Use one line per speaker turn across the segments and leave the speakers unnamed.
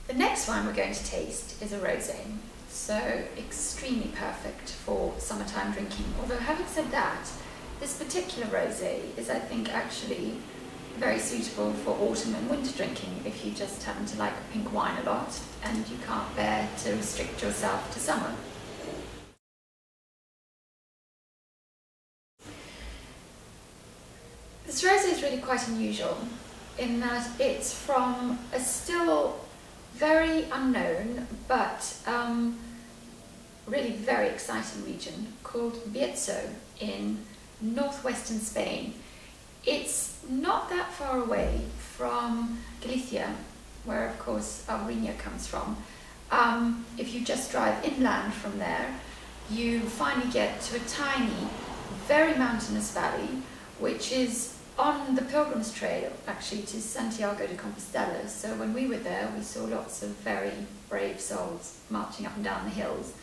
The next wine we're going to taste is a rosé, so extremely perfect for summertime drinking. Although having said that, this particular rosé is, I think, actually very suitable for autumn and winter drinking if you just happen to like pink wine a lot and you can't bear to restrict yourself to summer. This rosé is really quite unusual in that it's from a still very unknown but really very exciting region called Bierzo in northwestern Spain. It's not that far away from Galicia, where of course Alvarinho comes from. If you just drive inland from there, you finally get to a tiny, very mountainous valley, which is on the Pilgrim's Trail, actually, to Santiago de Compostela. So when we were there, we saw lots of very brave souls marching up and down the hills.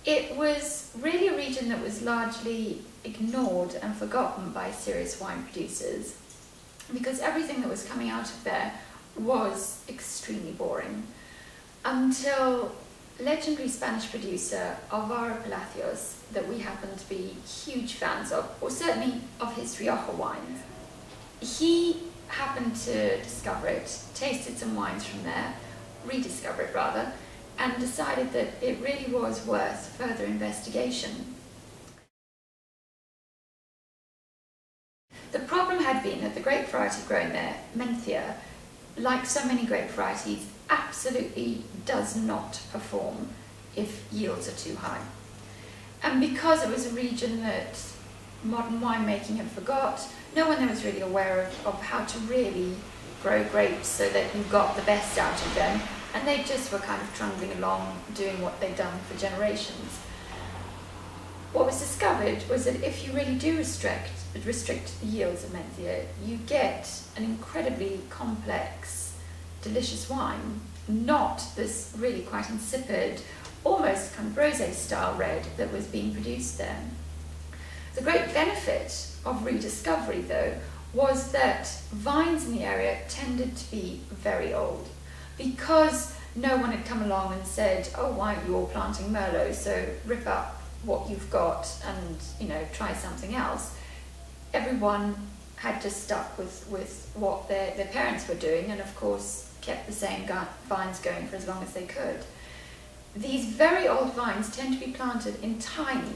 It was really a region that was largely ignored and forgotten by serious wine producers because everything that was coming out of there was extremely boring, until legendary Spanish producer Alvaro Palacios, that we happen to be huge fans of, or certainly of his Rioja wines. He happened to discover it, tasted some wines from there, rediscover it rather, and decided that it really was worth further investigation. The problem had been that the grape variety grown there, Mencia, like so many grape varieties, absolutely does not perform if yields are too high. And because it was a region that modern winemaking had forgot, no one there was really aware of how to really grow grapes so that you got the best out of them, and they just were kind of trundling along doing what they'd done for generations. What was discovered was that if you really do restrict the yields of Mencia, you get an incredibly complex, delicious wine, not this really quite insipid, almost kind of rosé style red that was being produced there. The great benefit of rediscovery, though, was that vines in the area tended to be very old, because no one had come along and said, oh, why aren't you all planting Merlot, so rip up what you've got and, you know, try something else. Everyone had just stuck with what their parents were doing, and of course kept the same vines going for as long as they could. These very old vines tend to be planted in tiny,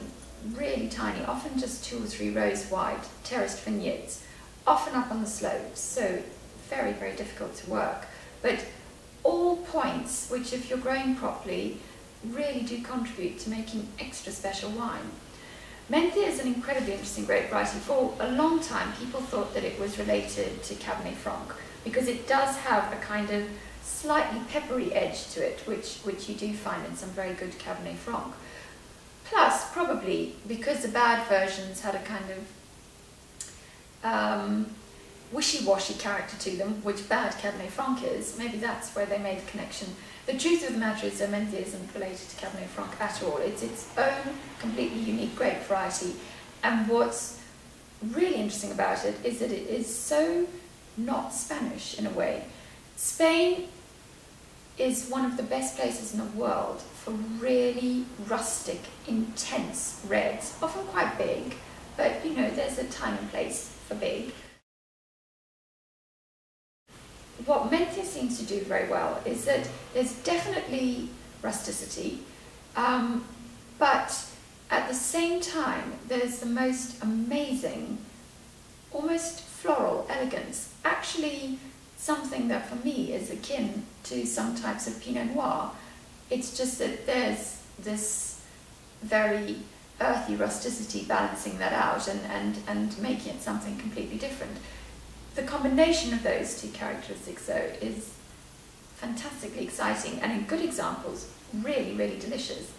really tiny, often just 2 or 3 rows wide, terraced vineyards, often up on the slopes, so very, very difficult to work. But all points which, if you're growing properly, really do contribute to making extra special wine. Mencia is an incredibly interesting grape variety. For a long time, people thought that it was related to Cabernet Franc, because it does have a kind of slightly peppery edge to it, which you do find in some very good Cabernet Franc. Plus, probably because the bad versions had a kind of wishy-washy character to them, which bad Cabernet Franc is, maybe that's where they made the connection. The truth of the matter is that Mencia isn't related to Cabernet Franc at all. It's its own completely unique grape variety, and what's really interesting about it is that it is so not Spanish in a way. Spain is one of the best places in the world for really rustic, intense reds, often quite big, but you know, there's a time and place for big. What Mencia seems to do very well is that there's definitely rusticity, but at the same time there's the most amazing, almost floral elegance, actually something that for me is akin to some types of Pinot Noir. It's just that there's this very earthy rusticity balancing that out and making it something completely different. The combination of those two characteristics, though, is fantastically exciting and in good examples, really, really delicious.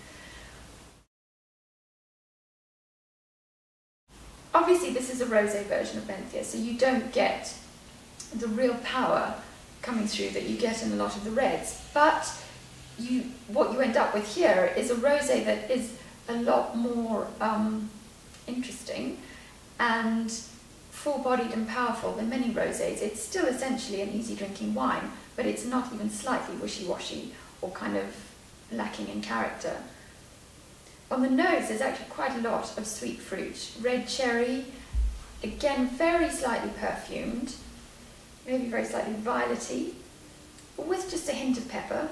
Obviously, this is a rosé version of Mencia, so you don't get the real power coming through that you get in a lot of the reds, but what you end up with here is a rosé that is a lot more interesting and full-bodied and powerful than many rosés. It's still essentially an easy drinking wine, but it's not even slightly wishy-washy or kind of lacking in character. On the nose, there's actually quite a lot of sweet fruit. Red cherry, again very slightly perfumed, maybe very slightly violety, but with just a hint of pepper.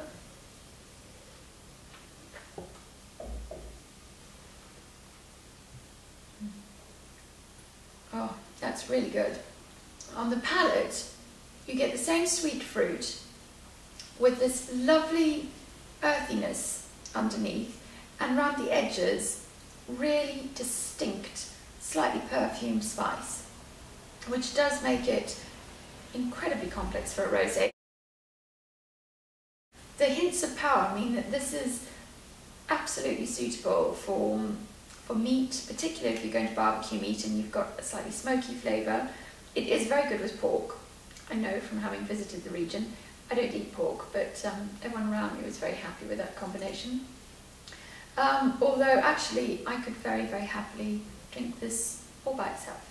Oh, that's really good. On the palate, you get the same sweet fruit with this lovely earthiness underneath, and around the edges, really distinct, slightly perfumed spice, which does make it incredibly complex for a rosé. The hints of power mean that this is absolutely suitable for meat, particularly if you're going to barbecue meat and you've got a slightly smoky flavour. It is very good with pork. I know from having visited the region. I don't eat pork, but everyone around me was very happy with that combination. Although actually I could very, very happily drink this all by itself.